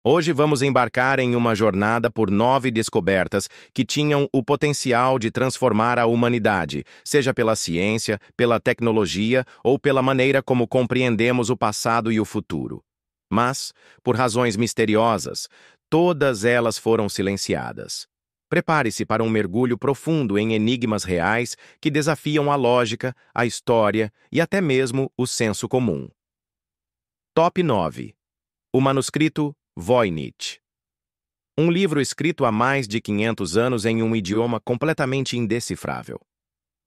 Hoje vamos embarcar em uma jornada por 9 descobertas que tinham o potencial de transformar a humanidade, seja pela ciência, pela tecnologia ou pela maneira como compreendemos o passado e o futuro. Mas, por razões misteriosas, todas elas foram silenciadas. Prepare-se para um mergulho profundo em enigmas reais que desafiam a lógica, a história e até mesmo o senso comum. Top 9. O manuscrito Voynich. Um livro escrito há mais de 500 anos em um idioma completamente indecifrável.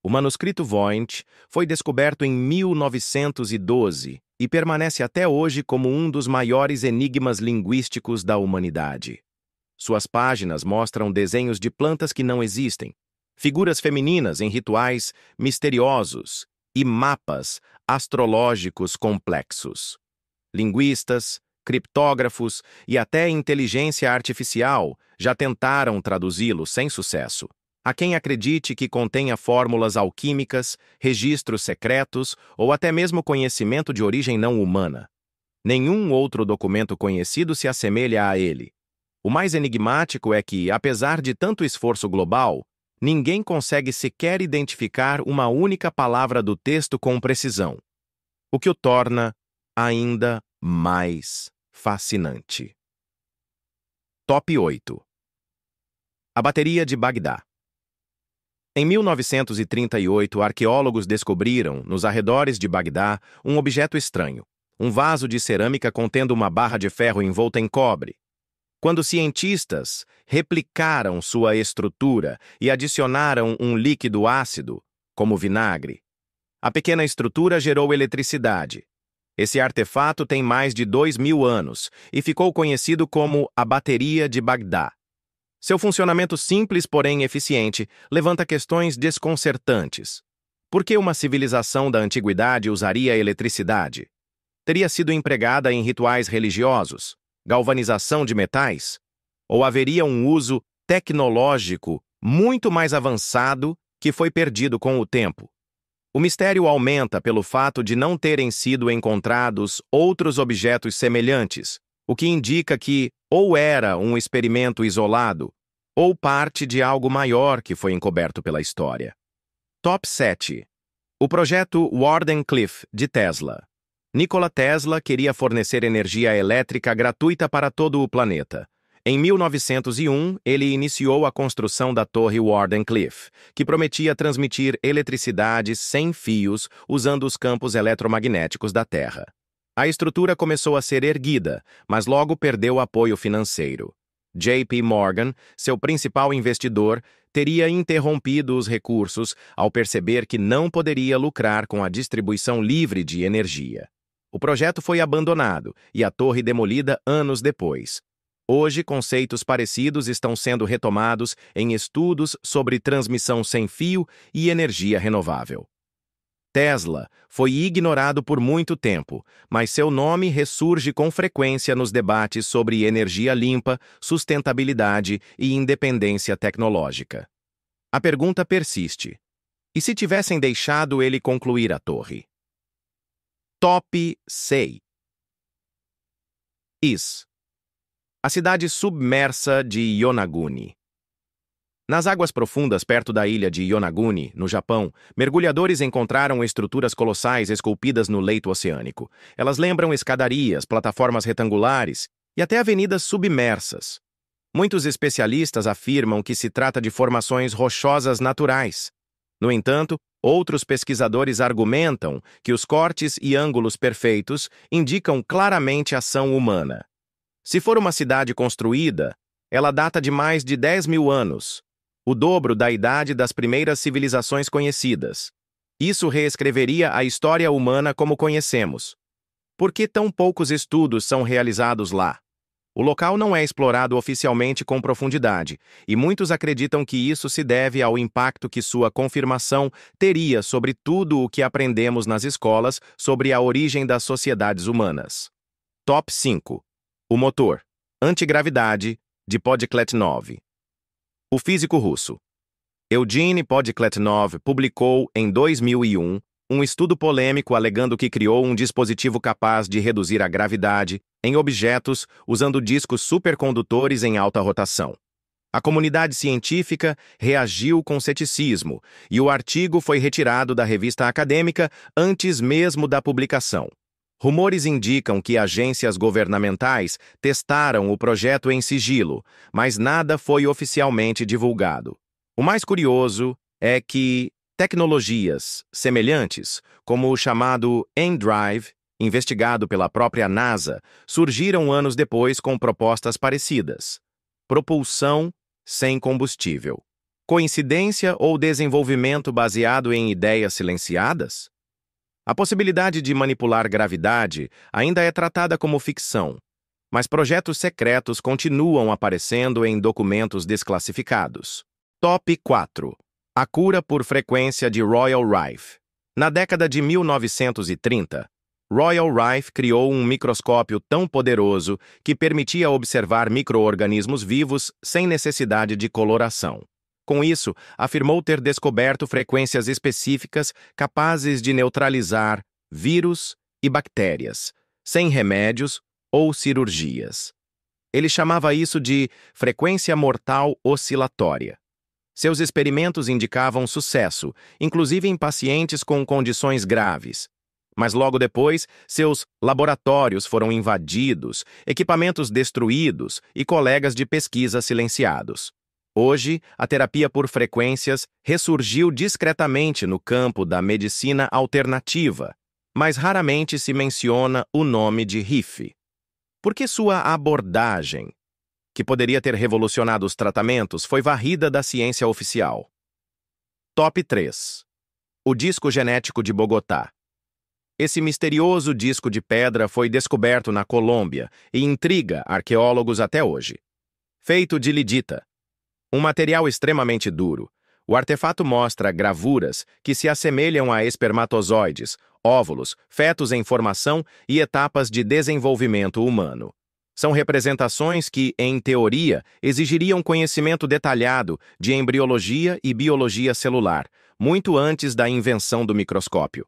O manuscrito Voynich foi descoberto em 1912 e permanece até hoje como um dos maiores enigmas linguísticos da humanidade. Suas páginas mostram desenhos de plantas que não existem, figuras femininas em rituais misteriosos e mapas astrológicos complexos. Linguistas, criptógrafos e até inteligência artificial já tentaram traduzi-lo sem sucesso. Há quem acredite que contenha fórmulas alquímicas, registros secretos ou até mesmo conhecimento de origem não humana. Nenhum outro documento conhecido se assemelha a ele. O mais enigmático é que, apesar de tanto esforço global, ninguém consegue sequer identificar uma única palavra do texto com precisão, o que o torna ainda mais fascinante. Top 8. A bateria de Bagdá. Em 1938, arqueólogos descobriram, nos arredores de Bagdá, um objeto estranho, um vaso de cerâmica contendo uma barra de ferro envolta em cobre. Quando cientistas replicaram sua estrutura e adicionaram um líquido ácido, como vinagre, a pequena estrutura gerou eletricidade. Esse artefato tem mais de 2.000 anos e ficou conhecido como a bateria de Bagdá. Seu funcionamento simples, porém eficiente, levanta questões desconcertantes. Por que uma civilização da antiguidade usaria eletricidade? Teria sido empregada em rituais religiosos, galvanização de metais? Ou haveria um uso tecnológico muito mais avançado que foi perdido com o tempo? O mistério aumenta pelo fato de não terem sido encontrados outros objetos semelhantes, o que indica que ou era um experimento isolado, ou parte de algo maior que foi encoberto pela história. Top 7. O projeto Wardenclyffe, de Tesla. Nikola Tesla queria fornecer energia elétrica gratuita para todo o planeta. Em 1901, ele iniciou a construção da Torre Wardenclyffe, que prometia transmitir eletricidade sem fios usando os campos eletromagnéticos da Terra. A estrutura começou a ser erguida, mas logo perdeu apoio financeiro. J.P. Morgan, seu principal investidor, teria interrompido os recursos ao perceber que não poderia lucrar com a distribuição livre de energia. O projeto foi abandonado e a torre demolida anos depois. Hoje, conceitos parecidos estão sendo retomados em estudos sobre transmissão sem fio e energia renovável. Tesla foi ignorado por muito tempo, mas seu nome ressurge com frequência nos debates sobre energia limpa, sustentabilidade e independência tecnológica. A pergunta persiste: e se tivessem deixado ele concluir a torre? Top 6. A cidade submersa de Yonaguni. Nas águas profundas perto da ilha de Yonaguni, no Japão, mergulhadores encontraram estruturas colossais esculpidas no leito oceânico. Elas lembram escadarias, plataformas retangulares e até avenidas submersas. Muitos especialistas afirmam que se trata de formações rochosas naturais. No entanto, outros pesquisadores argumentam que os cortes e ângulos perfeitos indicam claramente ação humana. Se for uma cidade construída, ela data de mais de 10.000 anos, o dobro da idade das primeiras civilizações conhecidas. Isso reescreveria a história humana como conhecemos. Por que tão poucos estudos são realizados lá? O local não é explorado oficialmente com profundidade, e muitos acreditam que isso se deve ao impacto que sua confirmação teria sobre tudo o que aprendemos nas escolas sobre a origem das sociedades humanas. Top 5. O motor, antigravidade, de Podkletnov. O físico russo Eugene Podkletnov publicou, em 2001, um estudo polêmico alegando que criou um dispositivo capaz de reduzir a gravidade em objetos usando discos supercondutores em alta rotação. A comunidade científica reagiu com ceticismo e o artigo foi retirado da revista acadêmica antes mesmo da publicação. Rumores indicam que agências governamentais testaram o projeto em sigilo, mas nada foi oficialmente divulgado. O mais curioso é que tecnologias semelhantes, como o chamado M-Drive, investigado pela própria NASA, surgiram anos depois com propostas parecidas. Propulsão sem combustível. Coincidência ou desenvolvimento baseado em ideias silenciadas? A possibilidade de manipular gravidade ainda é tratada como ficção, mas projetos secretos continuam aparecendo em documentos desclassificados. Top 4. A cura por frequência de Royal Rife. Na década de 1930, Royal Rife criou um microscópio tão poderoso que permitia observar micro-organismos vivos sem necessidade de coloração. Com isso, afirmou ter descoberto frequências específicas capazes de neutralizar vírus e bactérias, sem remédios ou cirurgias. Ele chamava isso de frequência mortal oscilatória. Seus experimentos indicavam sucesso, inclusive em pacientes com condições graves. Mas logo depois, seus laboratórios foram invadidos, equipamentos destruídos e colegas de pesquisa silenciados. Hoje, a terapia por frequências ressurgiu discretamente no campo da medicina alternativa, mas raramente se menciona o nome de Rife. Por que sua abordagem, que poderia ter revolucionado os tratamentos, foi varrida da ciência oficial? Top 3. O disco genético de Bogotá. Esse misterioso disco de pedra foi descoberto na Colômbia e intriga arqueólogos até hoje. Feito de lidita, um material extremamente duro, o artefato mostra gravuras que se assemelham a espermatozoides, óvulos, fetos em formação e etapas de desenvolvimento humano. São representações que, em teoria, exigiriam conhecimento detalhado de embriologia e biologia celular, muito antes da invenção do microscópio.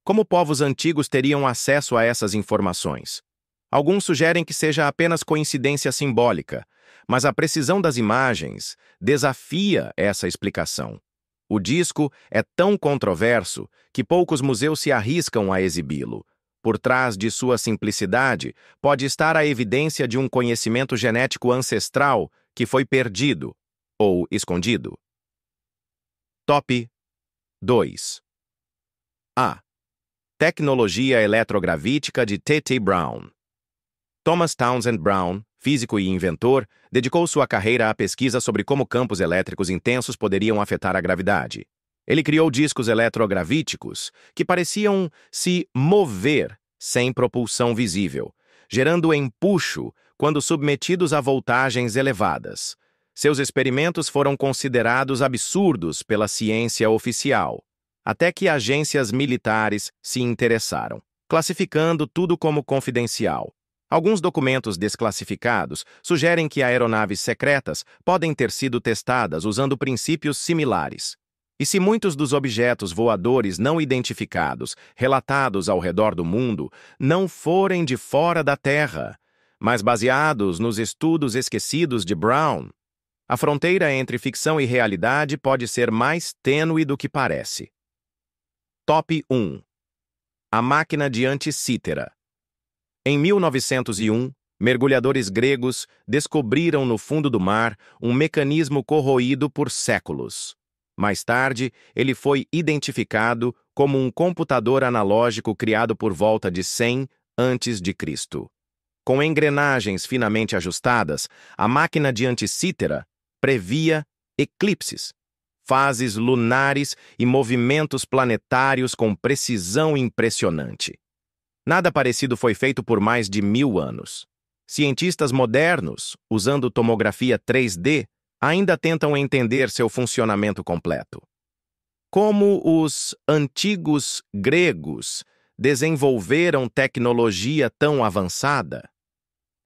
Como povos antigos teriam acesso a essas informações? Alguns sugerem que seja apenas coincidência simbólica, mas a precisão das imagens desafia essa explicação. O disco é tão controverso que poucos museus se arriscam a exibi-lo. Por trás de sua simplicidade, pode estar a evidência de um conhecimento genético ancestral que foi perdido ou escondido. Top 2. A. Tecnologia eletrogravítica de T.T. Brown. Thomas Townsend Brown, físico e inventor, dedicou sua carreira à pesquisa sobre como campos elétricos intensos poderiam afetar a gravidade. Ele criou discos eletrogravíticos que pareciam se mover sem propulsão visível, gerando empuxo quando submetidos a voltagens elevadas. Seus experimentos foram considerados absurdos pela ciência oficial, até que agências militares se interessaram, classificando tudo como confidencial. Alguns documentos desclassificados sugerem que aeronaves secretas podem ter sido testadas usando princípios similares. E se muitos dos objetos voadores não identificados, relatados ao redor do mundo, não forem de fora da Terra, mas baseados nos estudos esquecidos de Brown, a fronteira entre ficção e realidade pode ser mais tênue do que parece. Top 1. A máquina de Anticítera. Em 1901, mergulhadores gregos descobriram no fundo do mar um mecanismo corroído por séculos. Mais tarde, ele foi identificado como um computador analógico criado por volta de 100 a.C. Com engrenagens finamente ajustadas, a máquina de Anticítera previa eclipses, fases lunares e movimentos planetários com precisão impressionante. Nada parecido foi feito por mais de 1000 anos. Cientistas modernos, usando tomografia 3D, ainda tentam entender seu funcionamento completo. Como os antigos gregos desenvolveram tecnologia tão avançada?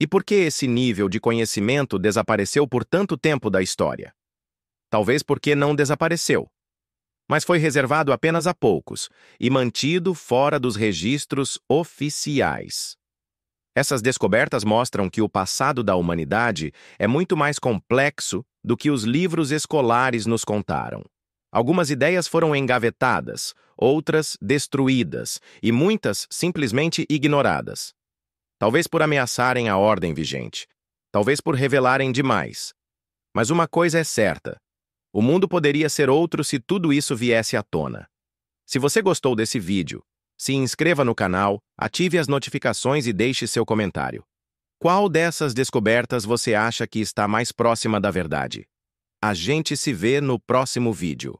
E por que esse nível de conhecimento desapareceu por tanto tempo da história? Talvez porque não desapareceu, mas foi reservado apenas a poucos e mantido fora dos registros oficiais. Essas descobertas mostram que o passado da humanidade é muito mais complexo do que os livros escolares nos contaram. Algumas ideias foram engavetadas, outras destruídas e muitas simplesmente ignoradas. Talvez por ameaçarem a ordem vigente, talvez por revelarem demais. Mas uma coisa é certa: o mundo poderia ser outro se tudo isso viesse à tona. Se você gostou desse vídeo, se inscreva no canal, ative as notificações e deixe seu comentário. Qual dessas descobertas você acha que está mais próxima da verdade? A gente se vê no próximo vídeo.